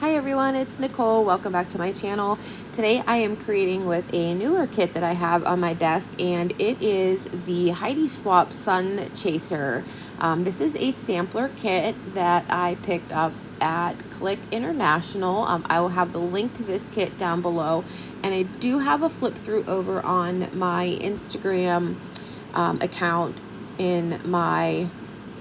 Hi everyone, it's Nicole. Welcome back to my channel. Today I am creating with a newer kit that I have on my desk, and it is the Heidi Swapp Sunchaser. This is a sampler kit that I picked up at Click International. I will have the link to this kit down below, and I do have a flip through over on my Instagram account in my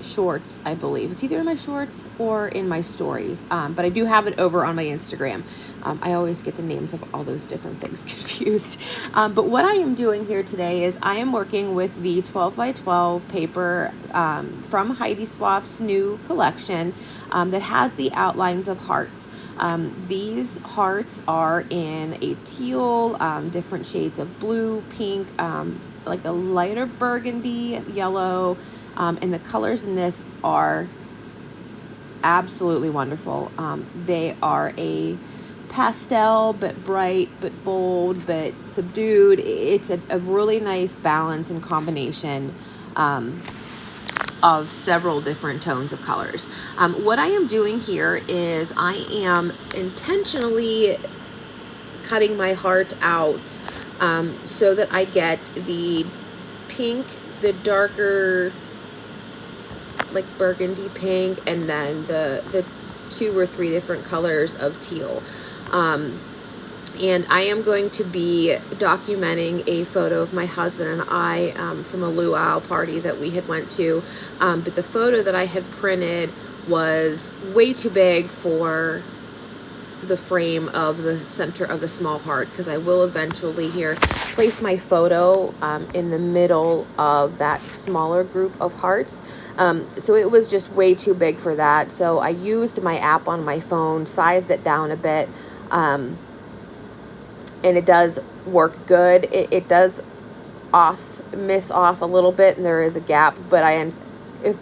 shorts. I believe it's either in my shorts or in my stories, but I do have it over on my Instagram. I always get the names of all those different things confused, but what I am doing here today is I am working with the 12 by 12 paper from Heidi Swapp's new collection that has the outlines of hearts. These hearts are in a teal, different shades of blue, pink, like a lighter burgundy, yellow, and the colors in this are absolutely wonderful. They are a pastel, but bright, but bold, but subdued. It's a really nice balance and combination of several different tones of colors. What I am doing here is I am intentionally cutting my heart out so that I get the pink, the darker like burgundy pink, and then the 2 or 3 different colors of teal. And I am going to be documenting a photo of my husband and I from a luau party that we had went to, but the photo that I had printed was way too big for the frame of the center of the small heart, because I will eventually here place my photo in the middle of that smaller group of hearts. So it was just way too big for that. So I used my app on my phone, sized it down a bit, and it does work good. It does miss off a little bit, and there is a gap, but I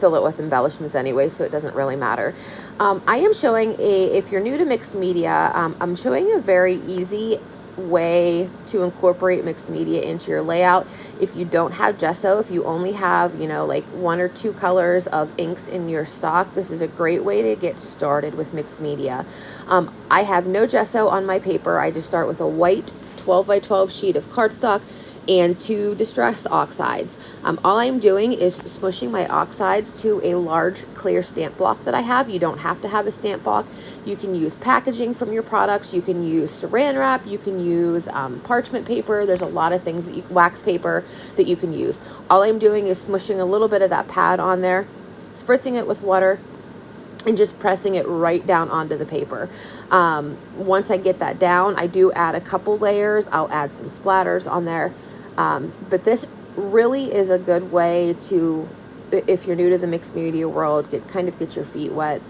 fill it with embellishments anyway, so it doesn't really matter. I am showing if you're new to mixed media, I'm showing a very easy way to incorporate mixed media into your layout. If you don't have gesso, if you only have, like 1 or 2 colors of inks in your stock, this is a great way to get started with mixed media. I have no gesso on my paper. I just start with a white 12 by 12 sheet of cardstock and 2 distress oxides. All I'm doing is smushing my oxides to a large clear stamp block that I have. You don't have to have a stamp block. You can use packaging from your products. You can use saran wrap. You can use parchment paper. There's a lot of things that wax paper that you can use. All I'm doing is smushing a little bit of that pad on there, spritzing it with water, and just pressing it right down onto the paper. Once I get that down, I do add a couple layers. I'll add some splatters on there. But this really is a good way to, if you're new to the mixed media world, get your feet wet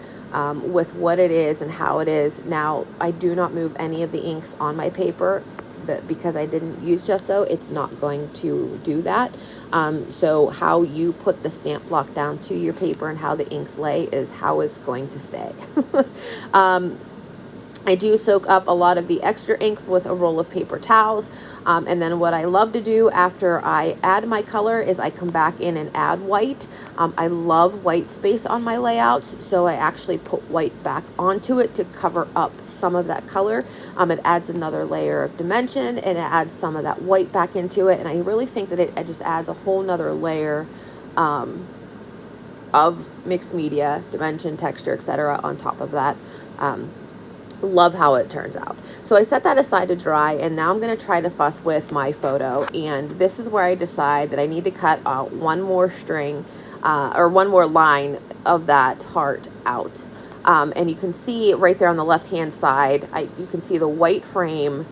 with what it is and how it is. Now, I do not move any of the inks on my paper, because I didn't use gesso, it's not going to do that. So how you put the stamp block down to your paper and how the inks lay is how it's going to stay. I do soak up a lot of the extra ink with a roll of paper towels. And then what I love to do after I add my color is I come back in and add white. I love white space on my layouts, so I actually put white back onto it to cover up some of that color. It adds another layer of dimension, and it adds some of that white back into it. And I really think that it just adds a whole nother layer of mixed media, dimension, texture, etc. on top of that. Love how it turns out. So I set that aside to dry, and now I'm going to try to fuss with my photo, and this is where I decide that I need to cut out one more string or one more line of that heart out. And you can see right there on the left hand side, you can see the white frame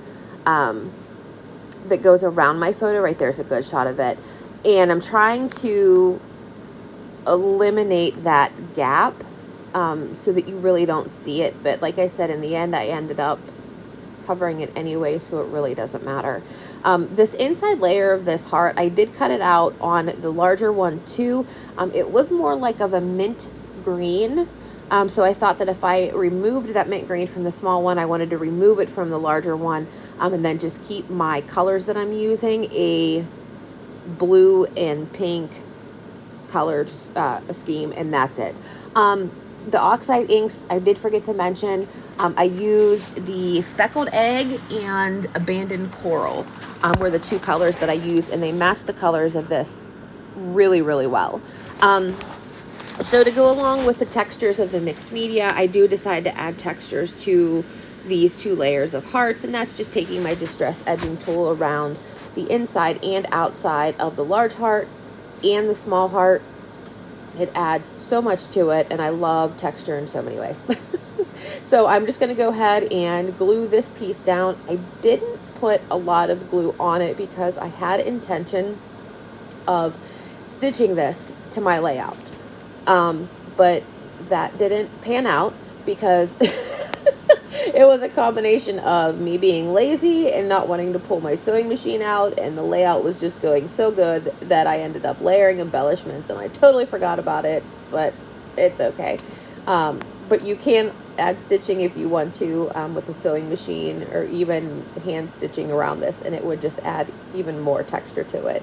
that goes around my photo. Right there's a good shot of it, and I'm trying to eliminate that gap so that you really don't see it. But like I said, in the end, I ended up covering it anyway, so it really doesn't matter. This inside layer of this heart, I did cut it out on the larger one too. It was more like of a mint green. So I thought that if I removed that mint green from the small one, I wanted to remove it from the larger one, and then just keep my colors that I'm using, a blue and pink colored scheme, and that's it. The oxide inks, I did forget to mention, I used the speckled egg and abandoned coral were the two colors that I used, and they match the colors of this really, really well. So to go along with the textures of the mixed media, I do decide to add textures to these two layers of hearts, and that's just taking my distress edging tool around the inside and outside of the large heart and the small heart. It adds so much to it, and I love texture in so many ways. So I'm just going to go ahead and glue this piece down. I didn't put a lot of glue on it because I had intention of stitching this to my layout. But that didn't pan out because it was a combination of me being lazy and not wanting to pull my sewing machine out, and the layout was just going so good that I ended up layering embellishments, and I totally forgot about it, but it's okay. But you can add stitching if you want to with a sewing machine, or even hand stitching around this, and it would just add even more texture to it.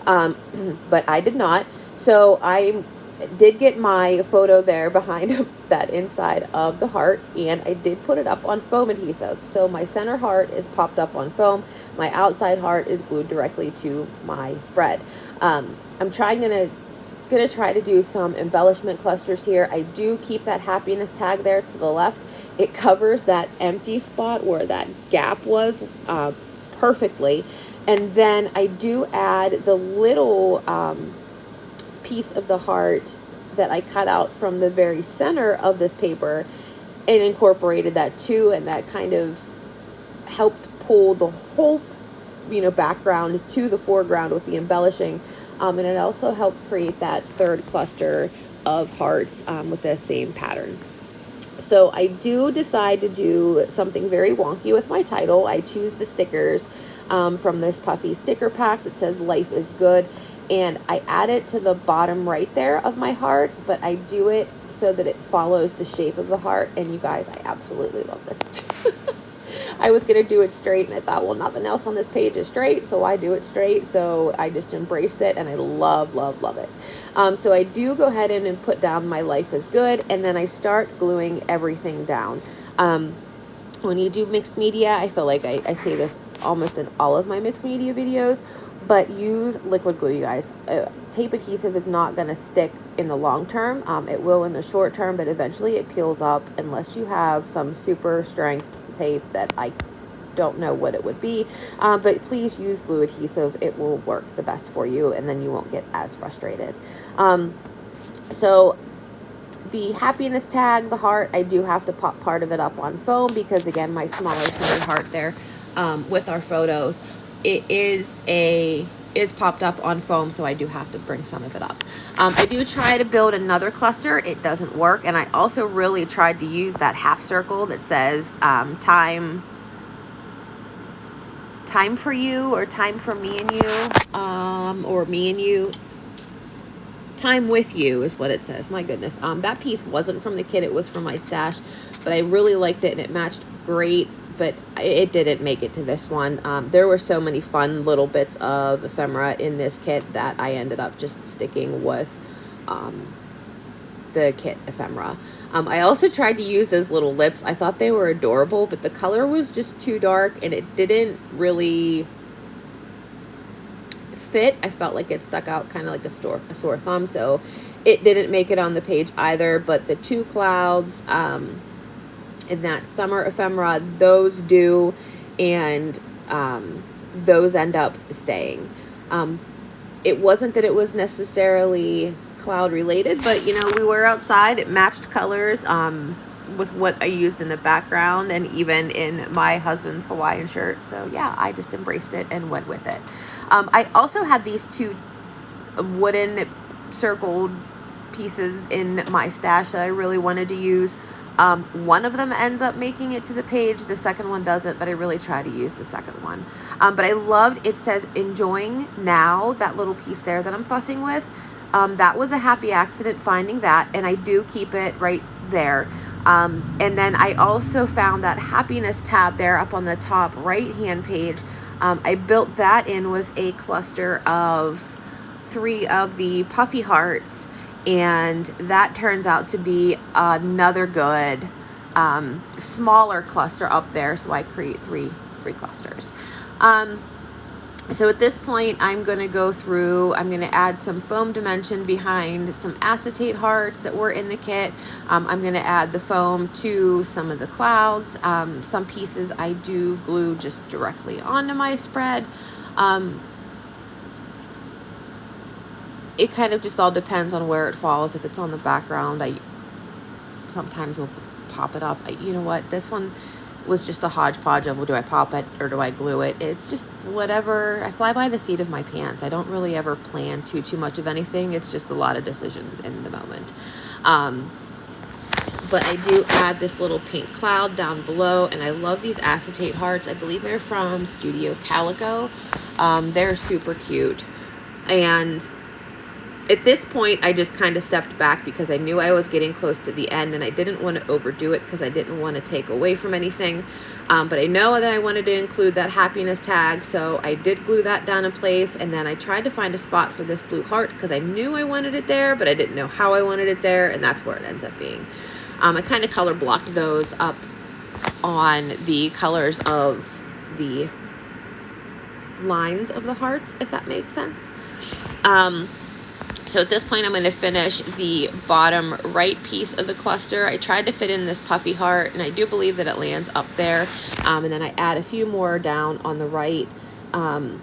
But I did not. So I did get my photo there behind that inside of the heart, and I did put it up on foam adhesive. So my center heart is popped up on foam. My outside heart is glued directly to my spread. I'm gonna try to do some embellishment clusters here. I do keep that happiness tag there to the left. It covers that empty spot where that gap was perfectly. And then I do add the little piece of the heart that I cut out from the very center of this paper and incorporated that too, and that kind of helped pull the whole background to the foreground with the embellishing, and it also helped create that third cluster of hearts with the same pattern. So I do decide to do something very wonky with my title. I choose the stickers from this puffy sticker pack that says "Life is Good," and I add it to the bottom right there of my heart, but I do it so that it follows the shape of the heart, and you guys, I absolutely love this. I was going to do it straight, and I thought, well, nothing else on this page is straight, so I do it straight. So I just embraced it, and I love, love, love it. So I do go ahead and put down my "Life is Good," and then I start gluing everything down. When you do mixed media, I feel like I say this almost in all of my mixed media videos, but use liquid glue, you guys. Tape adhesive is not going to stick in the long term. It will in the short term, but eventually it peels up unless you have some super strength tape that I don't know what it would be. But please use glue adhesive. It will work the best for you, and then you won't get as frustrated. So the happiness tag, the heart, I do have to pop part of it up on foam because, again, my smaller center heart there with our photos, it is popped up on foam, so I do have to bring some of it up. I do try to build another cluster. It doesn't work, and I also really tried to use that half circle that says time for you, or time for me and you, or me and you. Time with you is what it says. My goodness. That piece wasn't from the kit. It was from my stash, but I really liked it, and it matched great, but it didn't make it to this one. There were so many fun little bits of ephemera in this kit that I ended up just sticking with the kit ephemera. I also tried to use those little lips. I thought they were adorable, but the color was just too dark, and it didn't really fit. I felt like it stuck out kind of like a sore thumb, so it didn't make it on the page either. But the two clouds in that summer ephemera, those do, and those end up staying. It wasn't that it was necessarily cloud related, but we were outside. It matched colors with what I used in the background and even in my husband's Hawaiian shirt. So yeah, I just embraced it and went with it. I also had these two wooden circled pieces in my stash that I really wanted to use. One of them ends up making it to the page. The second one doesn't, but I really try to use the second one. But I loved, it says "enjoying now," that little piece there that I'm fussing with. That was a happy accident finding that, and I do keep it right there. And then I also found that happiness tab there up on the top right hand page. I built that in with a cluster of 3 of the puffy hearts, and that turns out to be another good smaller cluster up there, so I create three clusters. So at this point, I'm going to go through, I'm going to add some foam dimension behind some acetate hearts that were in the kit. I'm going to add the foam to some of the clouds. Some pieces I do glue just directly onto my spread. It kind of just all depends on where it falls. If it's on the background, I sometimes will pop it up. You know what, this one was just a hodgepodge of, well, do I pop it or do I glue it? It's just whatever. I fly by the seat of my pants. I don't really ever plan too much of anything. It's just a lot of decisions in the moment. But I do add this little pink cloud down below, and I love these acetate hearts. I believe they're from Studio Calico. They're super cute. And at this point, I just kind of stepped back because I knew I was getting close to the end, and I didn't want to overdo it because I didn't want to take away from anything. But I know that I wanted to include that happiness tag, so I did glue that down in place, and then I tried to find a spot for this blue heart because I knew I wanted it there, but I didn't know how I wanted it there, and that's where it ends up being. I kind of color blocked those up on the colors of the lines of the hearts, if that makes sense. So at this point, I'm going to finish the bottom right piece of the cluster. I tried to fit in this puffy heart, and I do believe that it lands up there. And then I add a few more down on the right. And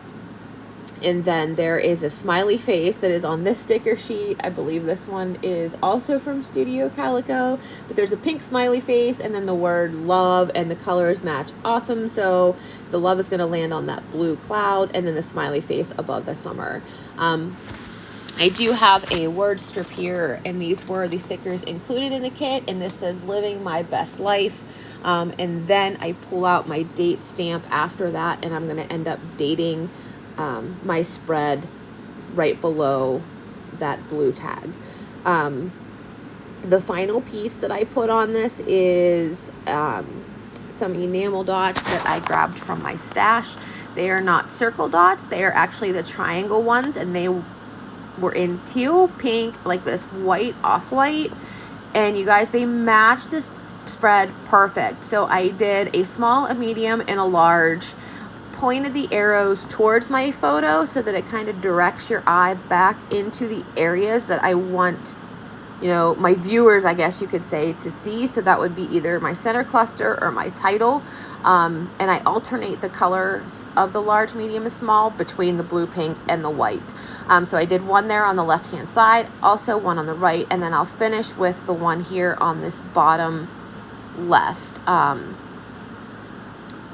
then there is a smiley face that is on this sticker sheet. I believe this one is also from Studio Calico. But there's a pink smiley face and then the word love, and the colors match awesome. So the love is going to land on that blue cloud, and then the smiley face above the summer. I do have a word strip here, and these were the stickers included in the kit, and this says living my best life. And then I pull out my date stamp after that, and I'm going to end up dating my spread right below that blue tag. The final piece that I put on this is some enamel dots that I grabbed from my stash. They are not circle dots, they are actually the triangle ones, and they were in teal, pink, like this white, off-white, and you guys, they match this spread perfect. So I did a small, a medium, and a large, pointed the arrows towards my photo so that it kind of directs your eye back into the areas that I want, you know, my viewers, I guess you could say, to see. So that would be either my center cluster or my title. And I alternate the colors of the large, medium, and small between the blue, pink, and the white. So I did one there on the left-hand side, also one on the right, and then I'll finish with the one here on this bottom left. And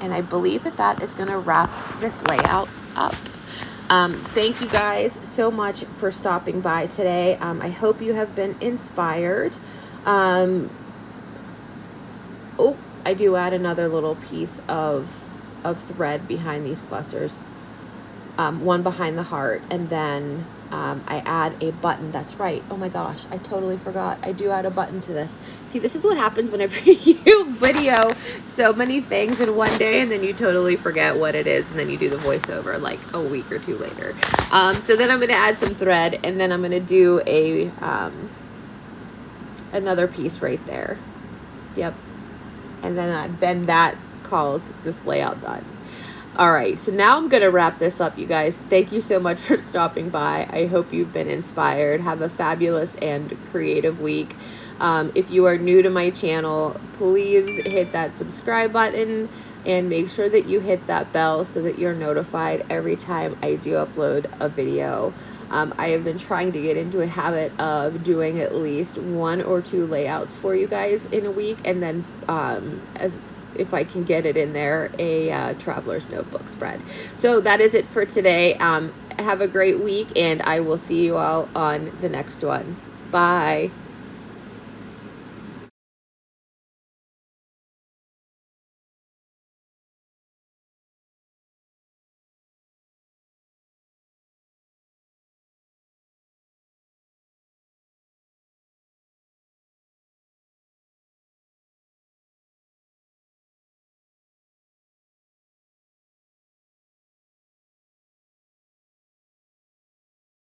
I believe that that is going to wrap this layout up. Thank you guys so much for stopping by today. I hope you have been inspired. Oh, I do add another little piece of thread behind these clusters. One behind the heart, and then I add a button. That's right. Oh my gosh, I totally forgot. I do add a button to this. See, this is what happens whenever you video so many things in one day, and then you totally forget what it is, and then you do the voiceover like a week or two later. So then I'm going to add some thread, and then I'm going to do a another piece right there. Yep. And then that calls this layout done. All right, so now I'm going to wrap this up, you guys. Thank you so much for stopping by. I hope you've been inspired. Have a fabulous and creative week. If you are new to my channel, please hit that subscribe button and make sure that you hit that bell so that you're notified every time I do upload a video. I have been trying to get into a habit of doing at least 1 or 2 layouts for you guys in a week, and then if I can get it in there, a traveler's notebook spread. So that is it for today. Have a great week, and I will see you all on the next one. Bye.